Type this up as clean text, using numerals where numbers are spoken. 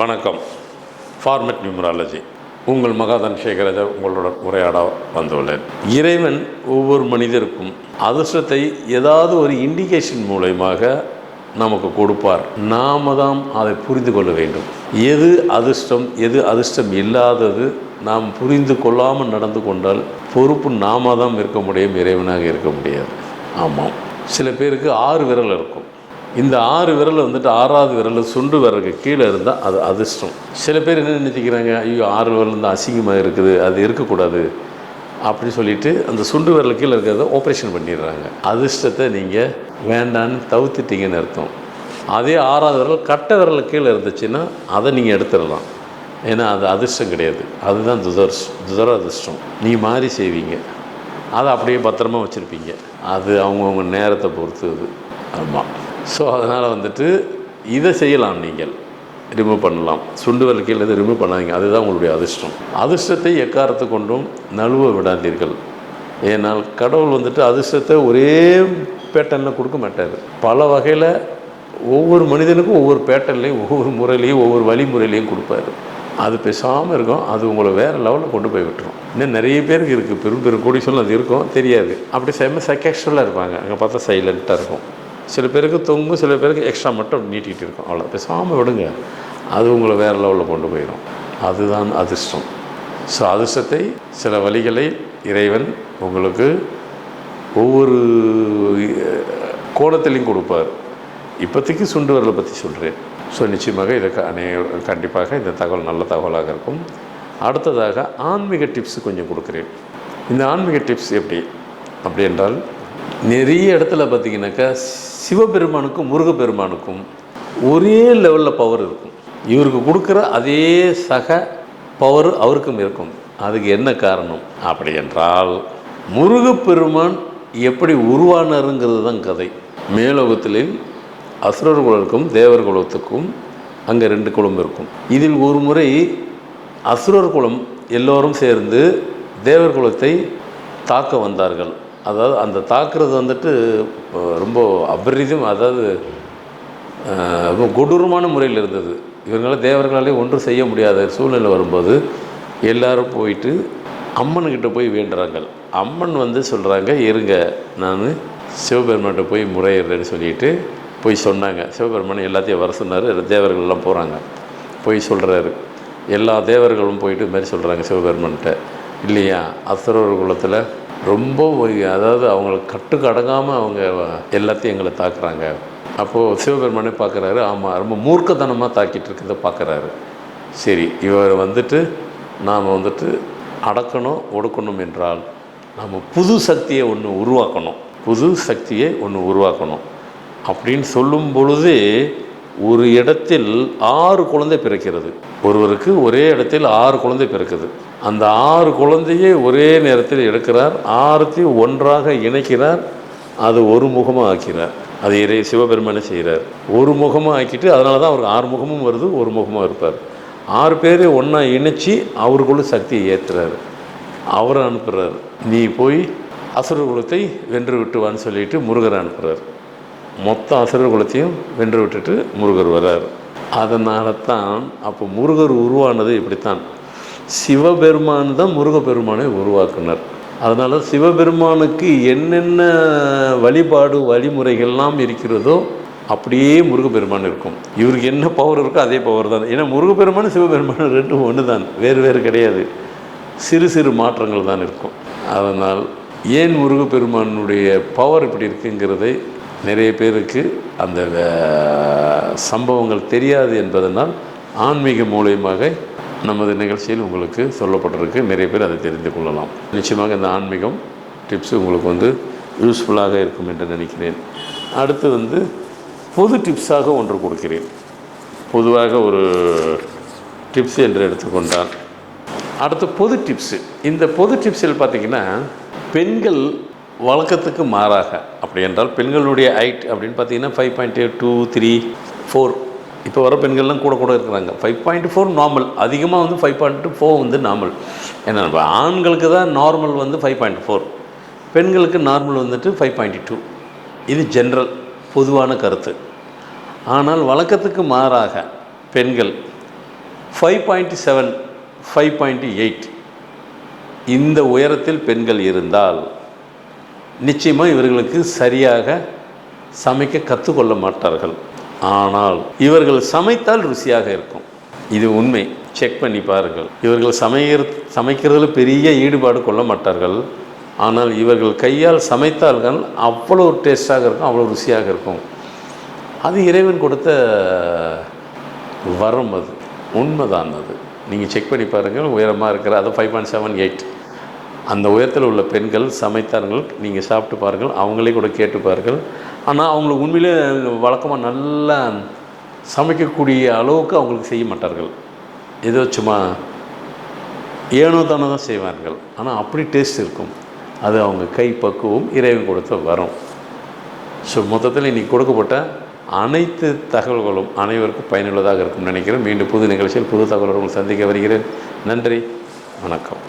வணக்கம். Format numerology உங்கள் மகாதன் சேகராஜர் உங்களுடன் உரையாட வந்துள்ளேன். இறைவன் ஒவ்வொரு மனிதருக்கும் அதிர்ஷ்டத்தை ஏதாவது ஒரு இண்டிகேஷன் மூலமாக நமக்கு கொடுப்பார். நாம தான் அதை புரிந்து கொள்ள வேண்டும். எது அதிர்ஷ்டம் எது அதிர்ஷ்டம் இல்லாதது நாம் புரிந்து கொள்ளாமல் நடந்து கொண்டால் பொறுப்பு நாம தான் இருக்க முடியும், இறைவனாக இருக்க முடியாது. ஆமாம், சில பேருக்கு 6 விரல் இருக்கும். இந்த 6 விரல் வந்துட்டு 6வது விரல் சுண்டு விரலுக்கு கீழே இருந்தால் அது அதிர்ஷ்டம். சில பேர் என்ன நினைக்கிறாங்க, ஐயோ 6 விரல் இருந்தால் அசிங்கமாக இருக்குது, அது இருக்கக்கூடாது அப்படின்னு சொல்லிட்டு அந்த சுண்டு விரல் கீழே இருக்கிறத ஆப்ரேஷன் பண்ணிடுறாங்க. அதிர்ஷ்டத்தை நீங்கள் வேண்டான்னு தவிர்த்துட்டீங்கன்னு அர்த்தம். அதே 6வது விரல் கட்டை விரல் கீழே இருந்துச்சுன்னா அதை நீங்கள் எடுத்துடலாம். ஏன்னா அது அதிர்ஷ்டம் கிடையாது, அதுதான் துரதிர்ஷ்டம். நீங்கள் மாறி செய்வீங்க, அதை அப்படியே பத்திரமா வச்சுருப்பீங்க. அது அவங்கவுங்க நேரத்தை பொறுத்தது. ஆமாம். ஸோ அதனால் வந்துட்டு இதை செய்யலாம், நீங்கள் ரிமூவ் பண்ணலாம். சுண்டு விரல் கீழே ரிமூவ் பண்ணாதீங்க, அதுதான் உங்களுடைய அதிர்ஷ்டம். அதிர்ஷ்டத்தை எக்காரத்தை கொண்டும் நழுவ விடாதீர்கள். ஏன்னால் கடவுள் வந்துட்டு அதிர்ஷ்டத்தை ஒரே பேட்டர்னில் கொடுக்க மாட்டார். பல வகையில் ஒவ்வொரு மனிதனுக்கும் ஒவ்வொரு பேட்டர்ன்லேயும் ஒவ்வொரு முறையிலையும் ஒவ்வொரு வழிமுறையிலையும் கொடுப்பாரு. அது பேசாமல் இருக்கும், அது உங்களை வேறு லெவலில் கொண்டு போய் விட்டுரும். இன்னும் நிறைய பேருக்கு இருக்குது, பெரும் கோடீஸ்வரன் அது இருக்கும், தெரியாது. அப்படி சைக்காஸ்ட்ரலாக இருப்பாங்க, அங்கே பார்த்தா சைலண்ட்டாக இருக்கும். சில பேருக்கு தொங்கும், சில பேருக்கு எக்ஸ்ட்ரா மட்டும் நீட்டிகிட்டு இருக்கும். அவ்வளோ பேசாமல் விடுங்க, அது உங்களை வேறு லெவலில் கொண்டு போயிடும். அதுதான் அதிர்ஷ்டம். ஸோ அதிர்ஷ்டத்தை சில வழிகளை இறைவன் உங்களுக்கு ஒவ்வொரு கோணத்திலையும் கொடுப்பார். இப்போதைக்கு சுண்டு வரலை பற்றி சொல்கிறேன். ஸோ நிச்சயமாக இதை கண்டிப்பாக இந்த தகவல் நல்ல தகவலாக இருக்கும். அடுத்ததாக ஆன்மீக டிப்ஸு கொஞ்சம் கொடுக்குறேன். இந்த ஆன்மீக டிப்ஸ் அப்படி என்றால், நிறைய இடத்துல பார்த்திங்கனாக்கா சிவபெருமானுக்கும் முருகப்பெருமானுக்கும் ஒரே லெவலில் பவர் இருக்கும். இவருக்கு கொடுக்குற அதே சக பவர் அவருக்கும் இருக்கும். அதுக்கு என்ன காரணம் அப்படி என்றால், முருகப்பெருமான் எப்படி உருவானாருங்கிறது தான் கதை. மேலோகத்தில் அசுரர் குலத்துக்கும் தேவர் குலத்துக்கும் அங்கே 2 குலம் இருக்கும். இதில் ஒரு முறை அசுரர் குலம் எல்லோரும் சேர்ந்து தேவர் குலத்தை தாக்க வந்தார்கள். அதாவது அந்த தாக்குறது வந்துட்டு ரொம்ப அபரிதம், அதாவது ரொம்ப கொடூரமான முறையில் இருந்தது. இவங்களால் தேவர்களாலே ஒன்றும் செய்ய முடியாத சூழ்நிலை வரும்போது எல்லோரும் போயிட்டு அம்மன்கிட்ட போய் வேண்டுறாங்க. அம்மன் சொல்கிறாங்க, இருங்க நான் சிவபெருமான்கிட்ட போய் முறையிடுறேன்னு சொல்லிட்டு போய் சொன்னாங்க. சிவபெருமான் எல்லாத்தையும் வர சொன்னார். தேவர்கள்லாம் போகிறாங்க, போய் சொல்கிறாரு. எல்லா தேவர்களும் போயிட்டு இது மாதிரி சொல்கிறாங்க சிவபெருமான்கிட்ட, இல்லையா அசுரர் குலத்தில் ரொம்ப அதாவது அவங்களுக்கு கட்டுக்கு அடங்காமல் அவங்க எல்லாத்தையும் எங்களை தாக்குறாங்க. அப்போது சிவபெருமானே பார்க்குறாரு, ஆமாம் ரொம்ப மூர்க்கத்தனமாக தாக்கிட்டு இருக்கிறத பார்க்குறாரு. சரி, இவர் நாம் அடக்கணும் ஒடுக்கணும் என்றால் நாம் புது சக்தியை உருவாக்கணும் அப்படின்னு சொல்லும் பொழுதே ஒரு இடத்தில் 6 குழந்தை பிறக்கிறது. ஒருவருக்கு ஒரே இடத்தில் 6 குழந்தை பிறக்குது. அந்த 6 குழந்தையை ஒரே நேரத்தில் எடுக்கிறார், 6த்தையும் ஒன்றாக இணைக்கிறார், அது ஒரு முகமாக ஆக்கிறார். அது சிவபெருமானே செய்கிறார். ஒரு முகமாக ஆக்கிட்டு, அதனால தான் அவருக்கு 6 முகமும் வருது, ஒரு முகமாக இருப்பார். 6 பேர் ஒன்றா இணைச்சி அவருக்குள்ள சக்தியை ஏற்றுறாரு. அவரை அனுப்புகிறார், நீ போய் அசுரர் குலத்தை வென்று விட்டுவான்னு சொல்லிட்டு முருகரை அனுப்புகிறார். மொத்த அசுரர் குலத்தையும் வென்று விட்டுட்டு முருகர் வர்றார். அதனால தான் அப்போ முருகர் உருவானது இப்படித்தான். சிவபெருமான் தான் முருகப்பெருமானை உருவாக்குனர். அதனால் சிவபெருமானுக்கு என்னென்ன வழிபாடு வழிமுறைகள்லாம் இருக்கிறதோ அப்படியே முருகப்பெருமான் இருக்கும். இவருக்கு என்ன பவர் இருக்கோ அதே பவர் தான். ஏன்னா முருகப்பெருமான் சிவபெருமான் 2 ஒன்று தான், வேறு கிடையாது. சிறு சிறு மாற்றங்கள் தான் இருக்கும். அதனால் ஏன் முருகப்பெருமானுடைய பவர் இப்படி இருக்குங்கிறதை நிறைய பேருக்கு அந்த சம்பவங்கள் தெரியாது என்பதனால் ஆன்மீக மூலயமாக நமது நிகழ்ச்சியில் உங்களுக்கு சொல்லப்பட்டிருக்கு. நிறைய பேர் அதை தெரிந்து கொள்ளலாம். நிச்சயமாக இந்த ஆன்மீகம் டிப்ஸ் உங்களுக்கு யூஸ்ஃபுல்லாக இருக்கும் என்று நினைக்கிறேன். அடுத்து பொது டிப்ஸாக ஒன்று கொடுக்கிறேன். பொதுவாக ஒரு டிப்ஸ் என்று எடுத்துக்கொண்டால், அடுத்து பொது டிப்ஸு. இந்த பொது டிப்ஸில் பார்த்திங்கன்னா, பெண்கள் வழக்கத்துக்கு மாறாக அப்படி என்றால் பெண்களுடைய ஹைட் அப்படின்னு பார்த்தீங்கன்னா 5.8, 2, 3, 4 இப்போ வர பெண்கள்லாம் கூட இருக்கிறாங்க. 5.4 நார்மல், அதிகமாக 5.4 நார்மல். ஏன்னா ஆண்களுக்கு தான் நார்மல் 5.4, பெண்களுக்கு நார்மல் 5.2. இது ஜென்ரல் பொதுவான கருத்து. ஆனால் வழக்கத்துக்கு மாறாக பெண்கள் 5.7, 5.8 இந்த உயரத்தில் பெண்கள் இருந்தால் நிச்சயமாக இவர்களுக்கு சரியாக சமைக்க கற்றுக்கொள்ள மாட்டார்கள். ஆனால் இவர்கள் சமைத்தால் ருசியாக இருக்கும். இது உண்மை. செக் பண்ணி பாருங்கள். இவர்கள் சமைக்கிறதுல பெரிய ஈடுபாடு கொள்ள மாட்டார்கள். ஆனால் இவர்கள் கையால் சமைத்தார்கள் அவ்வளோ டேஸ்ட்டாக இருக்கும், அவ்வளோ ருசியாக இருக்கும். அது இறைவன் கொடுத்த வரம். அது உண்மைதான். அது நீங்கள் செக் பண்ணி பாருங்கள். உயரமாக இருக்கிற அது 5.7, 8 அந்த உயரத்தில் உள்ள பெண்கள் சமைத்தார்கள். நீங்கள் சாப்பிட்டு பாருங்கள், அவங்களே கூட கேட்டு பாருங்கள். ஆனால் அவங்களுக்கு உண்மையிலே வழக்கமாக நல்லா சமைக்கக்கூடிய அளவுக்கு அவங்களுக்கு செய்ய மாட்டார்கள். ஏதோ சும்மா ஏனோ தானே தான் செய்வார்கள். ஆனால் அப்படி டேஸ்ட் இருக்கும். அது அவங்க கை பக்குவம், இறைவன் கொடுத்த வரும். ஸோ மொத்தத்தில் இன்றைக்கி கொடுக்கப்பட்ட அனைத்து தகவல்களும் அனைவருக்கும் பயனுள்ளதாக இருக்கும்னு நினைக்கிறேன். மீண்டும் புது நிகழ்ச்சியில் புது தகவலோடு உங்களை சந்திக்க வருகிறேன். நன்றி, வணக்கம்.